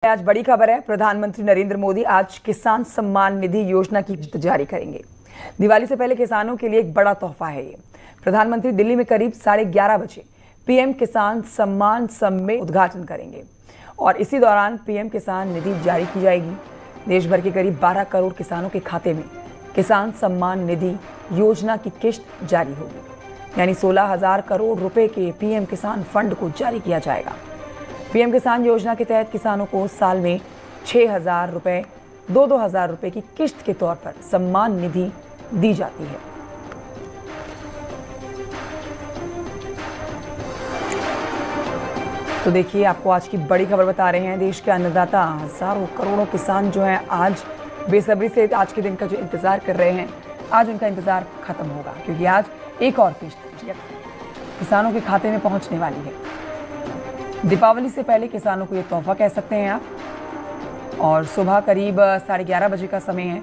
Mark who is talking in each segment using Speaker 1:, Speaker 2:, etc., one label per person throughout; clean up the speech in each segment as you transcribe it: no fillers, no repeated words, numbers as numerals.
Speaker 1: आज बड़ी खबर है। प्रधानमंत्री नरेंद्र मोदी आज किसान सम्मान निधि योजना की किस्त जारी करेंगे। दिवाली से पहले किसानों के लिए एक बड़ा तोहफा है ये। प्रधानमंत्री दिल्ली में करीब 11:30 बजे पीएम किसान सम्मान सम में उद्घाटन करेंगे और इसी दौरान पीएम किसान निधि जारी की जाएगी। देश भर के करीब 12 करोड़ किसानों के खाते में किसान सम्मान निधि योजना की किस्त जारी होगी, यानी 16,000 करोड़ रुपए के पीएम किसान फंड को जारी किया जाएगा। पीएम किसान योजना के तहत किसानों को साल में 6,000 रुपए 2,000 रुपए की किस्त के तौर पर सम्मान निधि दी जाती है। तो देखिए, आपको आज की बड़ी खबर बता रहे हैं। देश के अन्नदाता हजारों करोड़ों किसान जो हैं आज बेसब्री से आज के दिन का जो इंतजार कर रहे हैं, आज उनका इंतजार खत्म होगा, क्योंकि आज एक और किस्त किसानों के खाते में पहुंचने वाली है। दीपावली से पहले किसानों को ये तोहफा कह सकते हैं आप। और सुबह करीब 11:30 बजे का समय है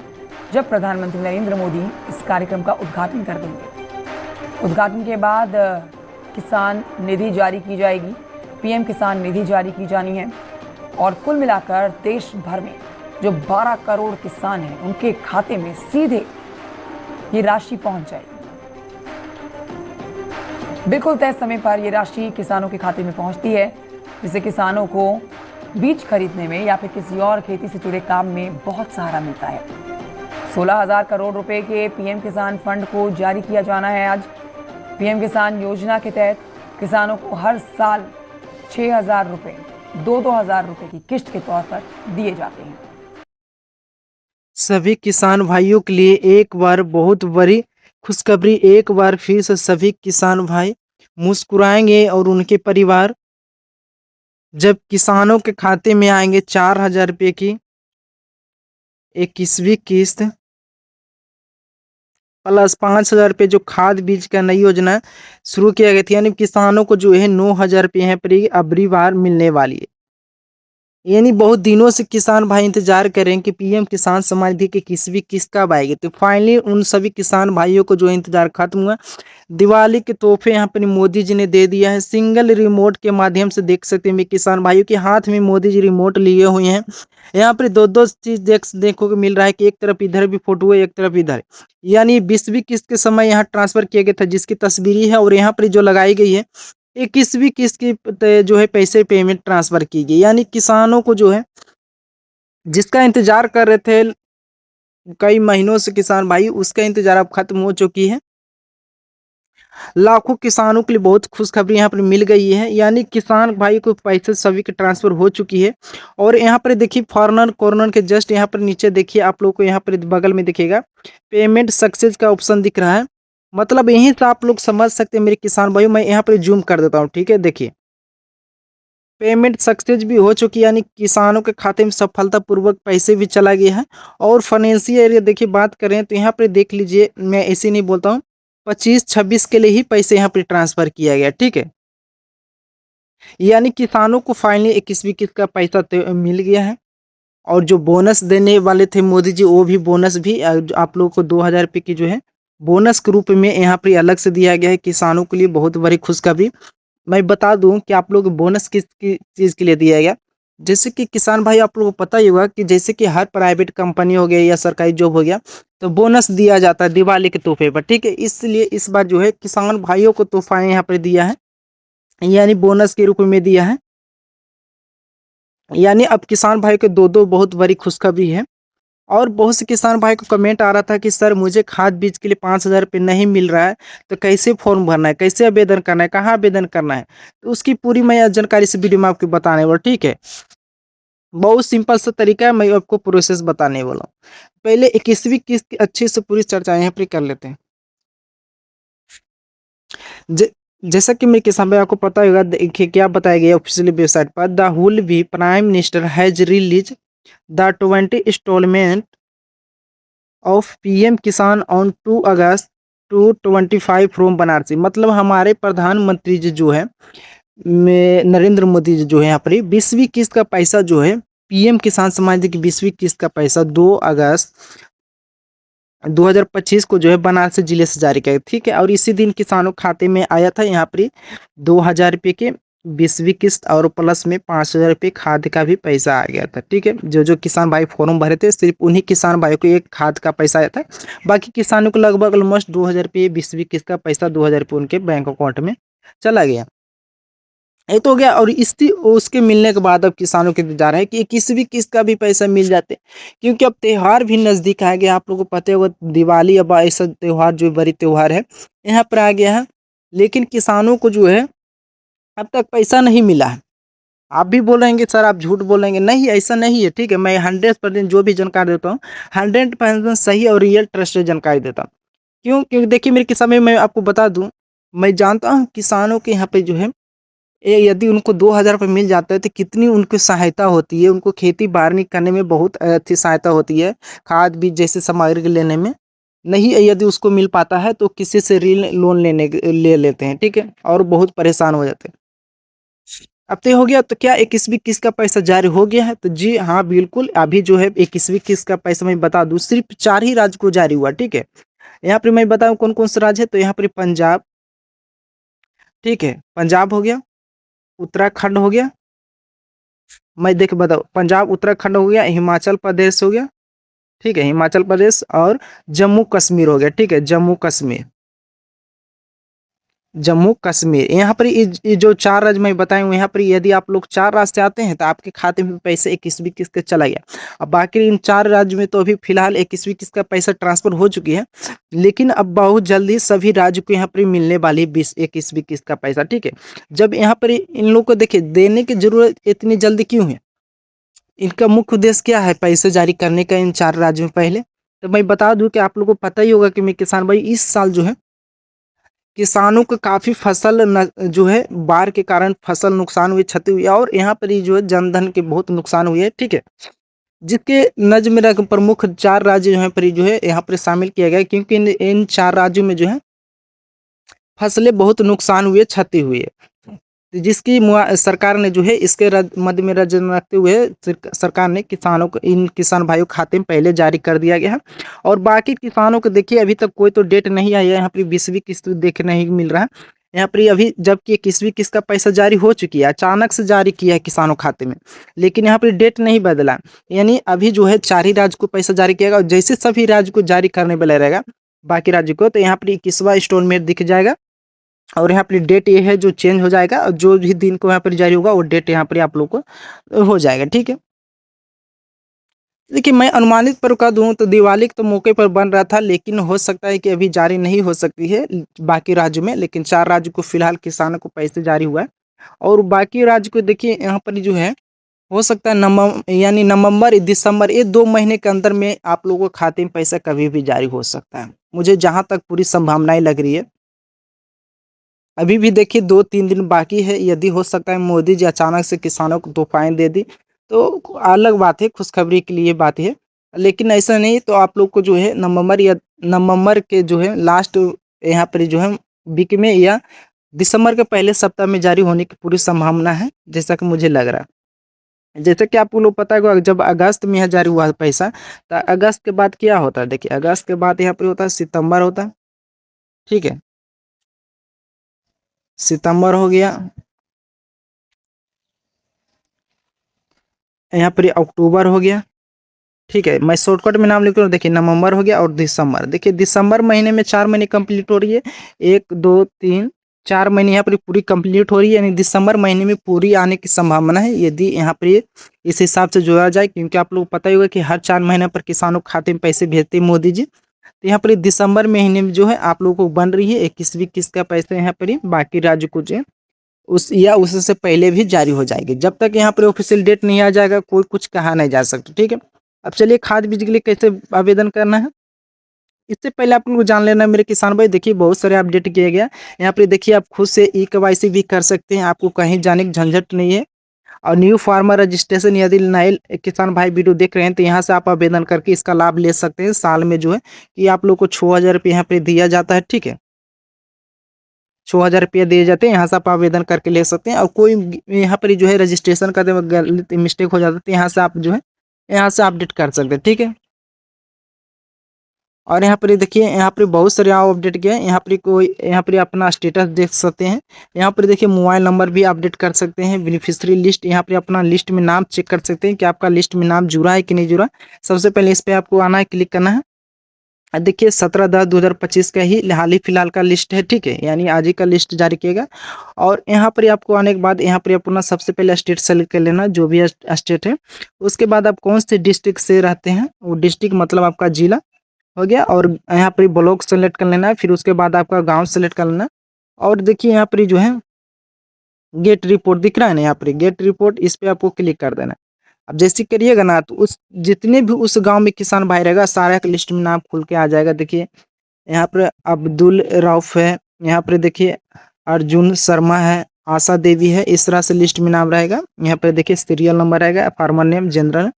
Speaker 1: जब प्रधानमंत्री नरेंद्र मोदी इस कार्यक्रम का उद्घाटन कर देंगे। उद्घाटन के बाद किसान निधि जारी की जाएगी, पीएम किसान निधि जारी की जानी है और कुल मिलाकर देश भर में जो 12 करोड़ किसान हैं उनके खाते में सीधे ये राशि पहुंच जाएगी। बिल्कुल तय समय पर ये राशि किसानों के खाते में पहुंचती है, जिससे किसानों को बीज खरीदने में या फिर किसी और खेती से जुड़े काम में बहुत सहारा मिलता है। 16,000 करोड़ रुपए के पीएम किसान फंड को जारी किया जाना है आज। पीएम किसान योजना के तहत किसानों को हर साल 6,000 रुपए 2,000 रुपए की किस्त के तौर पर दिए जाते हैं।
Speaker 2: सभी किसान भाइयों के लिए एक बार बहुत बड़ी खुशखबरी। एक बार फिर से सभी किसान भाई मुस्कुराएंगे और उनके परिवार जब किसानों के खाते में आएंगे 4,000 रुपये की 21वीं किस्त प्लस 5,000 रुपये जो खाद बीज का नई योजना शुरू किया गया था, यानी किसानों को जो है 9,000 रुपये यहाँ पर अबरी बार मिलने वाली है। यानी बहुत दिनों से किसान भाई इंतजार करें कि पीएम किसान सम्मान निधि की 21वीं किस्त कब आएगी। तो फाइनली उन सभी किसान भाइयों को जो इंतजार खत्म हुआ। दिवाली के तोहफे यहाँ पर मोदी जी ने दे दिया है। सिंगल रिमोट के माध्यम से देख सकते हैं किसान भाइयों के हाथ में मोदी जी रिमोट लिए हुए हैं। यहाँ पर दो चीज देखो को मिल रहा है कि एक तरफ इधर भी फोटो है, एक तरफ इधर, यानी 20वीं किस्त के समय यहाँ ट्रांसफर किया गया था जिसकी तस्वीरी है, और यहाँ पर जो लगाई गई है 21वीं किस्त की जो है पैसे पेमेंट ट्रांसफर की गई। यानी किसानों को जो है जिसका इंतजार कर रहे थे कई महीनों से किसान भाई, उसका इंतजार अब खत्म हो चुकी है। लाखों किसानों के लिए बहुत खुशखबरी यहाँ पर मिल गई है। यानी किसान भाई को पैसे सभी के ट्रांसफर हो चुकी है। और यहाँ पर देखिए फॉर्नर कॉर्नर के जस्ट यहाँ पर नीचे देखिए, आप लोग को यहाँ पर बगल में दिखेगा पेमेंट सक्सेस का ऑप्शन दिख रहा है। मतलब यहीं से आप लोग समझ सकते हैं मेरे किसान भाइयों। मैं यहाँ पर जूम कर देता हूँ, ठीक है। देखिए पेमेंट सक्सेस भी हो चुकी है, यानी किसानों के खाते में सफलतापूर्वक पैसे भी चला गया है। और फाइनेंशियल एरिया देखिए बात करें तो यहाँ पर देख लीजिए, मैं ऐसे नहीं बोलता हूँ, 25-26 के लिए ही पैसे यहाँ पर ट्रांसफर किया गया, ठीक है। यानी किसानों को फाइनली 21वीं किस्त का पैसा मिल गया है। और जो बोनस देने वाले थे मोदी जी, वो भी बोनस भी आप लोगों को 2,000 रुपये की जो है बोनस के रूप में यहाँ पर अलग से दिया गया है। किसानों के लिए बहुत बड़ी खुशखबरी। मैं बता दूं कि आप लोग बोनस किस चीज़ के लिए दिया गया। जैसे कि किसान भाई आप लोगों को पता ही होगा कि जैसे कि हर प्राइवेट कंपनी हो गया या सरकारी जॉब हो गया तो बोनस दिया जाता है दिवाली के तोहफे पर, ठीक है। इसलिए इस बार जो है किसान भाइयों को तोहफा यहाँ पर दिया है, यानी बोनस के रूप में दिया है। यानी अब किसान भाई को दो बहुत बड़ी खुशखबरी है। और बहुत से किसान भाई को कमेंट आ रहा था कि सर मुझे खाद बीज के लिए 5,000 रुपये नहीं मिल रहा है, तो कैसे फॉर्म भरना है, कैसे आवेदन करना है, कहाँ आवेदन करना है, तो उसकी पूरी मैं जानकारी इस वीडियो में आपको बताने वाला, ठीक है। बहुत सिंपल सा तरीका है, मैं आपको प्रोसेस बताने वाला हूँ। पहले 21वीं किस्त की अच्छे से पूरी चर्चा यहाँ पर कर लेते हैं। जैसा कि मेरे किसान भाई आपको पता होगा, देखिए क्या बताया गया ऑफिशियल वेबसाइट पर, the honourable prime minister has released the 20 instalment of PM Kisan on 2 August 2025 from Banarasi. मतलब हमारे प्रधानमंत्री जी जो है नरेंद्र मोदी जी जो है यहाँ पर 20वीं किस्त का पैसा जो है पीएम किसान सम्मान निधि की 20वीं किस्त का पैसा 2 अगस्त 2025 को जो है बनारस जिले से जारी किया, ठीक है। और इसी दिन किसानों खाते में आया था यहाँ पर 2,000 रुपये के 20वीं किस्त और प्लस में 5,000 रुपये खाद का भी पैसा आ गया था। ठीक है, जो जो किसान भाई फॉर्म भरे थे सिर्फ उन्हीं किसान भाई को एक खाद का पैसा आया था। बाकी किसानों को लगभग ऑलमोस्ट 2,000 रुपये 20वीं किस्त का पैसा 2,000 रुपये उनके बैंक अकाउंट में चला गया। ये तो हो गया। और इसी उसके मिलने के बाद अब किसानों के इंतजार है कि किसी भी किस्त का भी पैसा मिल जाते, क्योंकि अब त्यौहार भी नज़दीक आ गया। आप लोगों को पता होगा दिवाली अब ऐसा त्यौहार जो बड़ी त्यौहार है यहाँ पर आ गया है, लेकिन किसानों को जो है अब तक पैसा नहीं मिला है। आप भी बोल रहेंगे सर आप झूठ बोल रहेंगे, नहीं ऐसा नहीं है। ठीक है, मैं 100% जो भी जानकारी देता हूँ 100% सही और रियल ट्रस्टेड जानकारी देता हूँ। क्यों? क्योंकि देखिए मेरे किसान में मैं आपको बता दूं, मैं जानता हूँ किसानों के यहाँ पे जो है यदि उनको 2,000 रुपये मिल जाता है तो कितनी उनको सहायता होती है, उनको खेती बाड़ी करने में बहुत अच्छी सहायता होती है, खाद बीज जैसे सामग्री लेने में। नहीं यदि उसको मिल पाता है तो किसी से ऋण लोन ले लेते हैं। ठीक है, और बहुत परेशान हो जाते हैं। अब तो ये हो गया, तो क्या 21वीं किस्त का पैसा जारी हो गया है? तो जी हाँ बिल्कुल, अभी जो है 21वीं किस्त का पैसा मैं बता दूं सिर्फ 4 ही राज्य को जारी हुआ। ठीक है, यहाँ पर मैं बताऊं कौन कौन से राज्य है, तो यहाँ पर पंजाब, ठीक है पंजाब हो गया, उत्तराखंड हो गया, मैं देख बताऊँ पंजाब उत्तराखंड हो गया, हिमाचल प्रदेश हो गया, ठीक है हिमाचल प्रदेश, और जम्मू कश्मीर हो गया। ठीक है, जम्मू कश्मीर, जम्मू कश्मीर। यहाँ पर ये जो 4 राज्य मैं बताए हुए यहाँ पर यदि आप लोग 4 राज्य से आते हैं तो आपके खाते में पैसे 21वीं किस्त का चला गया। अब बाकी इन 4 राज्य में तो अभी फिलहाल 21वीं किस्त का पैसा ट्रांसफर हो चुकी है, लेकिन अब बहुत जल्दी सभी राज्य को यहाँ पर मिलने वाली 21वीं किस्त का पैसा। ठीक है, जब यहाँ पर इन लोग को देखिए देने की जरूरत इतनी जल्दी क्यों है, इनका मुख्य उद्देश्य क्या है पैसे जारी करने का इन 4 राज्यों में? पहले तो मैं बता दूं कि आप लोगों को पता ही होगा कि मैं किसान भाई इस साल जो है किसानों को काफ़ी फसल जो है बाढ़ के कारण फसल नुकसान हुई, क्षति हुई, और यहाँ पर ही जो है जनधन के बहुत नुकसान हुए है। ठीक है, जिसके नज़र में रख प्रमुख 4 राज्य जो है पर जो है यहाँ पर शामिल किया गया, क्योंकि इन 4 राज्यों में जो है फसलें बहुत नुकसान हुए, क्षति हुई है। तो जिसकी सरकार ने जो है इसके मध्य में रखते हुए सरकार ने किसानों को इन किसान भाइयों के खाते में पहले जारी कर दिया गया है। और बाकी किसानों को देखिए अभी तक कोई तो डेट नहीं आई है, यहाँ पर 20वीं किस्त देखने नहीं मिल रहा है यहाँ पर अभी, जबकि 21वीं किस्त का पैसा जारी हो चुकी है, अचानक से जारी किया है किसानों खाते में, लेकिन यहाँ पर डेट नहीं बदला। यानी अभी जो है 4 ही राज्य को पैसा जारी किया और जैसे सभी राज्य को जारी करने वाला रहेगा बाकी राज्य को, तो यहाँ पर 21वां इंस्टॉलमेंट दिख जाएगा और यहाँ पर डेट ये है जो चेंज हो जाएगा, और जो भी दिन को यहाँ पर जारी होगा वो डेट यहाँ पर आप लोग को हो जाएगा। ठीक है, देखिए मैं अनुमानित पर का दूं तो दिवाली के तो मौके पर बन रहा था, लेकिन हो सकता है कि अभी जारी नहीं हो सकती है बाकी राज्यों में, लेकिन 4 राज्यों को फिलहाल किसानों को पैसे जारी हुआ है। और बाकी राज्य को देखिए यहाँ पर जो है हो सकता है नवंबर दिसंबर ये 2 महीने के अंदर में आप लोगों के खाते में पैसा कभी भी जारी हो सकता है, मुझे जहाँ तक पूरी संभावनाएं लग रही है। अभी भी देखिए 2-3 दिन बाकी है, यदि हो सकता है मोदी जी अचानक से किसानों को तोहफाएं दे दी तो अलग बात है, खुशखबरी के लिए बात है, लेकिन ऐसा नहीं तो आप लोग को जो है नवंबर के जो है लास्ट यहाँ पर जो है वीक में या दिसंबर के पहले सप्ताह में जारी होने की पूरी संभावना है, जैसा कि मुझे लग रहा है। जैसे कि आपको लोग पता है जब अगस्त में यहाँ जारी हुआ पैसा, तो अगस्त के बाद क्या होता है, देखिए अगस्त के बाद यहाँ पर होता है सितंबर होता है, ठीक है सितंबर हो गया, यहाँ पर अक्टूबर हो गया, ठीक है मैं शॉर्टकट में नाम लिख रहा हूँ, देखिए नवंबर हो गया और दिसंबर। देखिए दिसंबर महीने में 4 महीने कंप्लीट हो रही है, 1 2 3 4 महीने यहाँ पर पूरी कंप्लीट हो रही है, यानी दिसंबर महीने में पूरी आने की संभावना है यदि यहाँ पर इस हिसाब से जोड़ा जाए, क्योंकि आप लोग पता ही होगा कि हर 4 महीने पर किसानों के खाते में पैसे भेजते हैं मोदी जी। तो यहाँ पर दिसंबर महीने में जो है आप लोगों को बन रही है 21वीं किस्त का पैसा यहाँ पर बाकी राज्य को जो है उससे पहले भी जारी हो जाएगी। जब तक यहाँ पर ऑफिशियल डेट नहीं आ जाएगा कोई कुछ कहा नहीं जा सकता। ठीक है, अब चलिए खाद बीज के लिए कैसे आवेदन करना है इससे पहले आप लोग को जान लेना है मेरे किसान भाई। देखिए बहुत सारे अपडेट किया गया यहाँ पर, देखिए आप खुद से ई-KYC भी कर सकते हैं, आपको कहीं जाने की झंझट नहीं है। और न्यू फार्मर रजिस्ट्रेशन यदि नए किसान भाई वीडियो देख रहे हैं तो यहाँ से आप आवेदन करके इसका लाभ ले सकते हैं। साल में जो है कि आप लोग को 6,000 रुपये यहाँ पे दिया जाता है। ठीक है, 6,000 रुपये दिए जाते हैं, यहाँ से आप आवेदन करके ले सकते हैं। और कोई यहाँ पर जो है रजिस्ट्रेशन करते वक्त गलत मिस्टेक हो जाता है तो यहाँ से आप जो है यहाँ से अपडेट कर सकते हैं। ठीक है, और यहाँ पर ये देखिए, यहाँ पर बहुत सारे अपडेट किया है। यहाँ पर अपना स्टेटस देख सकते हैं। यहाँ पर देखिए मोबाइल नंबर भी अपडेट कर सकते हैं। बेनिफिशियरी लिस्ट, यहाँ पर अपना लिस्ट में नाम चेक कर सकते हैं कि आपका लिस्ट में नाम जुड़ा है कि नहीं जुड़ा। सबसे पहले इस पर आपको आना है, क्लिक करना है। देखिए 17/10/2025 का ही हाल ही फिलहाल का लिस्ट है, ठीक है, यानी आज ही का लिस्ट जारी किएगा। और यहाँ पर आपको आने के बाद यहाँ पर अपना सबसे पहले स्टेट सेलेक्ट कर लेना, जो भी स्टेट है। उसके बाद आप कौन से डिस्ट्रिक्ट से रहते हैं, वो डिस्ट्रिक्ट मतलब आपका जिला हो गया। और यहाँ पर ब्लॉक सेलेक्ट कर लेना है, फिर उसके बाद आपका गांव सेलेक्ट कर लेना। और देखिए यहाँ पर जो है गेट रिपोर्ट दिख रहा है ना, यहाँ पर गेट रिपोर्ट, इस पर आपको क्लिक कर देना है। अब जैसे करिएगा ना, तो उस जितने भी उस गांव में किसान भाई रहेगा, सारा का लिस्ट में नाम खुल के आ जाएगा। देखिए यहाँ पर अब्दुल रऊफ है, यहाँ पर देखिए अर्जुन शर्मा है, आशा देवी है, इस तरह से लिस्ट में नाम रहेगा। यहाँ पर देखिए सीरियल नंबर रहेगा, फार्मर नेम, जनरल।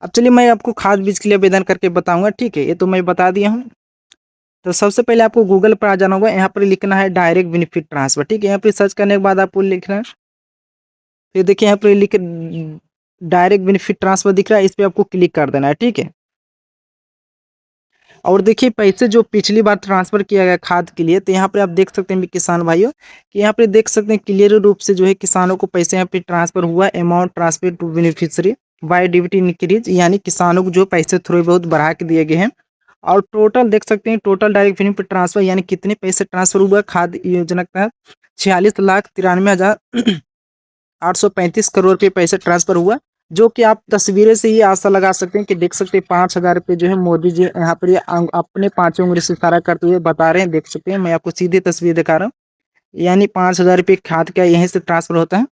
Speaker 2: अब चलिए मैं आपको खाद बीज के लिए आवेदन करके बताऊंगा, ठीक है, ये तो मैं बता दिया हूँ। तो सबसे पहले आपको गूगल पर आ जाना होगा, यहाँ पर लिखना है डायरेक्ट बेनिफिट ट्रांसफर, ठीक है। यहाँ पर सर्च करने के बाद आपको लिखना है, फिर देखिए यहाँ पर लिख डायरेक्ट बेनिफिट ट्रांसफर दिख रहा है, इस पर आपको क्लिक कर देना है, ठीक है। और देखिए पैसे जो पिछली बार ट्रांसफर किया गया खाद के लिए, तो यहाँ पे आप देख सकते हैं किसान भाइयों कि यहाँ पे देख सकते हैं क्लियर रूप से जो है किसानों को पैसे यहाँ पे ट्रांसफर हुआ। Amount transfer to beneficiary by DBT increase, यानी किसानों को जो पैसे थोड़े बहुत बढ़ा के दिए गए हैं। और टोटल देख सकते हैं, टोटल डायरेक्ट बेनिफिट ट्रांसफर यानी कितने पैसे ट्रांसफर हुआ खाद योजना के तहत, 46,93,835 करोड़ के पैसे ट्रांसफर हुआ। जो कि आप तस्वीरें से ही आशा लगा सकते हैं कि देख सकते हैं 5,000 रुपये जो है मोदी जी यहाँ पर अपने 5 उंगली से इशारा करते हुए बता रहे हैं, देख सकते हैं। मैं आपको सीधी तस्वीर दिखा रहा हूँ, यानी 5,000 रुपये खाद का यहीं से ट्रांसफर होता है।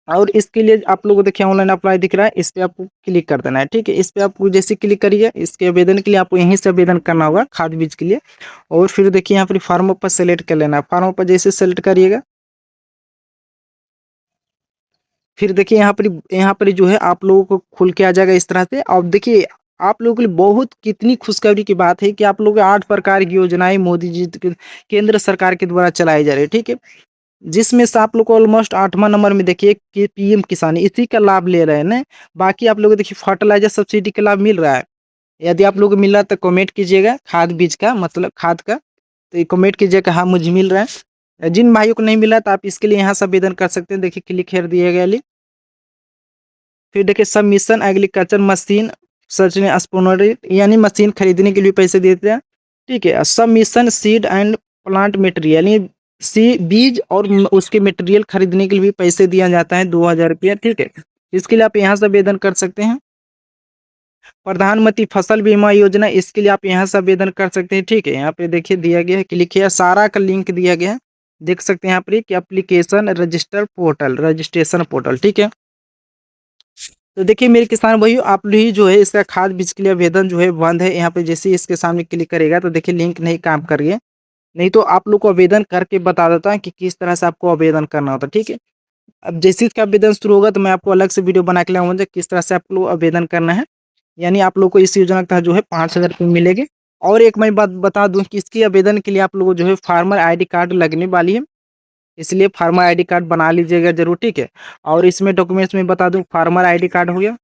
Speaker 2: और इसके लिए आप लोगों को देखिए ऑनलाइन अप्लाई दिख रहा है, इस पर आपको क्लिक कर देना है, ठीक है। इस पर आपको जैसे क्लिक करिए, इसके आवेदन के लिए आपको यहीं से आवेदन करना होगा खाद बीज के लिए। और फिर देखिए यहाँ पर फार्म पर सेलेक्ट कर लेना है, फार्म पर जैसे सेलेक्ट करिएगा, फिर देखिए यहाँ पर जो है आप लोगों को खुल के आ जाएगा इस तरह से। और देखिए आप लोगों के लिए बहुत कितनी खुशखबरी की बात है कि आप लोगों को 8 प्रकार की योजनाएं मोदी जी केंद्र सरकार के द्वारा चलाई जा रही है, ठीक है। जिसमें से आप लोग को ऑलमोस्ट 8वां नंबर में देखिए कि पीएम किसान, इसी का लाभ ले रहे हैं ना। बाकी आप लोग को देखिए फर्टिलाइजर सब्सिडी का लाभ मिल रहा है। यदि आप लोग को मिल रहा है तो कमेंट कीजिएगा, खाद बीज का मतलब खाद का, तो ये कमेंट कीजिएगा हाँ मुझे मिल रहा है। जिन भाइयों को नहीं मिला तो आप इसके लिए यहाँ से आवेदन कर सकते हैं। देखिए क्लिक हेयर दिया गया, फिर देखिए सबमिशन एग्रीकल्चर मशीन सर्च स्पोनरी, यानी मशीन खरीदने के लिए पैसे देते हैं, ठीक है। Submission seed and plant material, यानी बीज और उसके मटेरियल खरीदने के लिए भी पैसे दिया जाता है, 2,000 रुपया, ठीक है। इसके लिए आप यहाँ से आवेदन कर सकते हैं। प्रधानमंत्री फसल बीमा योजना, इसके लिए आप यहाँ से आवेदन कर सकते हैं, ठीक है। यहाँ पे देखिए दिया गया है, क्लिक किया, सारा का लिंक दिया गया है, देख सकते हैं यहाँ पर कि एप्लीकेशन रजिस्ट्रेशन पोर्टल, ठीक है। तो देखिए मेरे किसान भाइयों, आप भी जो है इसका खाद बीज के लिए आवेदन जो है बंद है। यहाँ पे जैसे इसके सामने क्लिक करेगा तो देखिए लिंक नहीं काम कर रही है, नहीं तो आप लोग को आवेदन करके बता देता है कि किस तरह से आपको आवेदन करना होता है, ठीक है। अब जैसे इसका आवेदन शुरू होगा तो मैं आपको अलग से वीडियो बना के लाऊंगा किस तरह से आप लोग आवेदन करना है। यानी आप लोग को इस योजना का जो है 5,000 रुपये मिलेंगे। और एक मैं बात बता दूं कि इसकी आवेदन के लिए आप लोगों को जो है फार्मर ID कार्ड लगने वाली है, इसलिए फार्मर ID कार्ड बना लीजिएगा जरूर, ठीक है। और इसमें डॉक्यूमेंट्स में बता दूं, फार्मर ID कार्ड हो गया,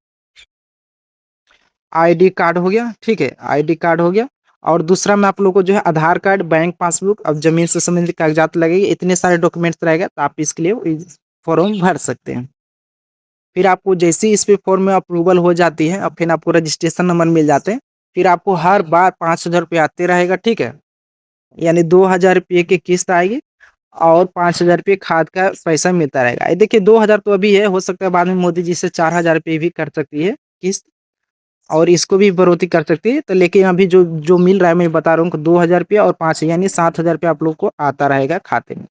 Speaker 2: ID कार्ड हो गया, ठीक है, ID कार्ड हो गया। और दूसरा में आप लोग को जो है आधार कार्ड, बैंक पासबुक, अब जमीन से संबंधित कागजात लगेगी, इतने सारे डॉक्यूमेंट्स रहेगा, तो आप इसके लिए फॉर्म भर सकते हैं। फिर आपको जैसे ही इस पे फॉर्म में अप्रूवल हो जाती है, अब फिर आपको रजिस्ट्रेशन नंबर मिल जाते हैं। फिर आपको हर बार 5,000 रुपये आते रहेगा, ठीक है, यानी 2,000 रुपये की किस्त आएगी और 5,000 रुपये खाद का पैसा मिलता रहेगा। ये देखिए 2,000 तो अभी है, हो सकता है बाद में मोदी जी से 4,000 रुपये भी कर सकती है किस्त, और इसको भी बढ़ोतरी कर सकती है। तो लेकिन अभी जो जो मिल रहा है मैं बता रहा हूँ 2,000 रुपया और 5 यानी 7,000 रुपये आप लोग को आता रहेगा खाते में।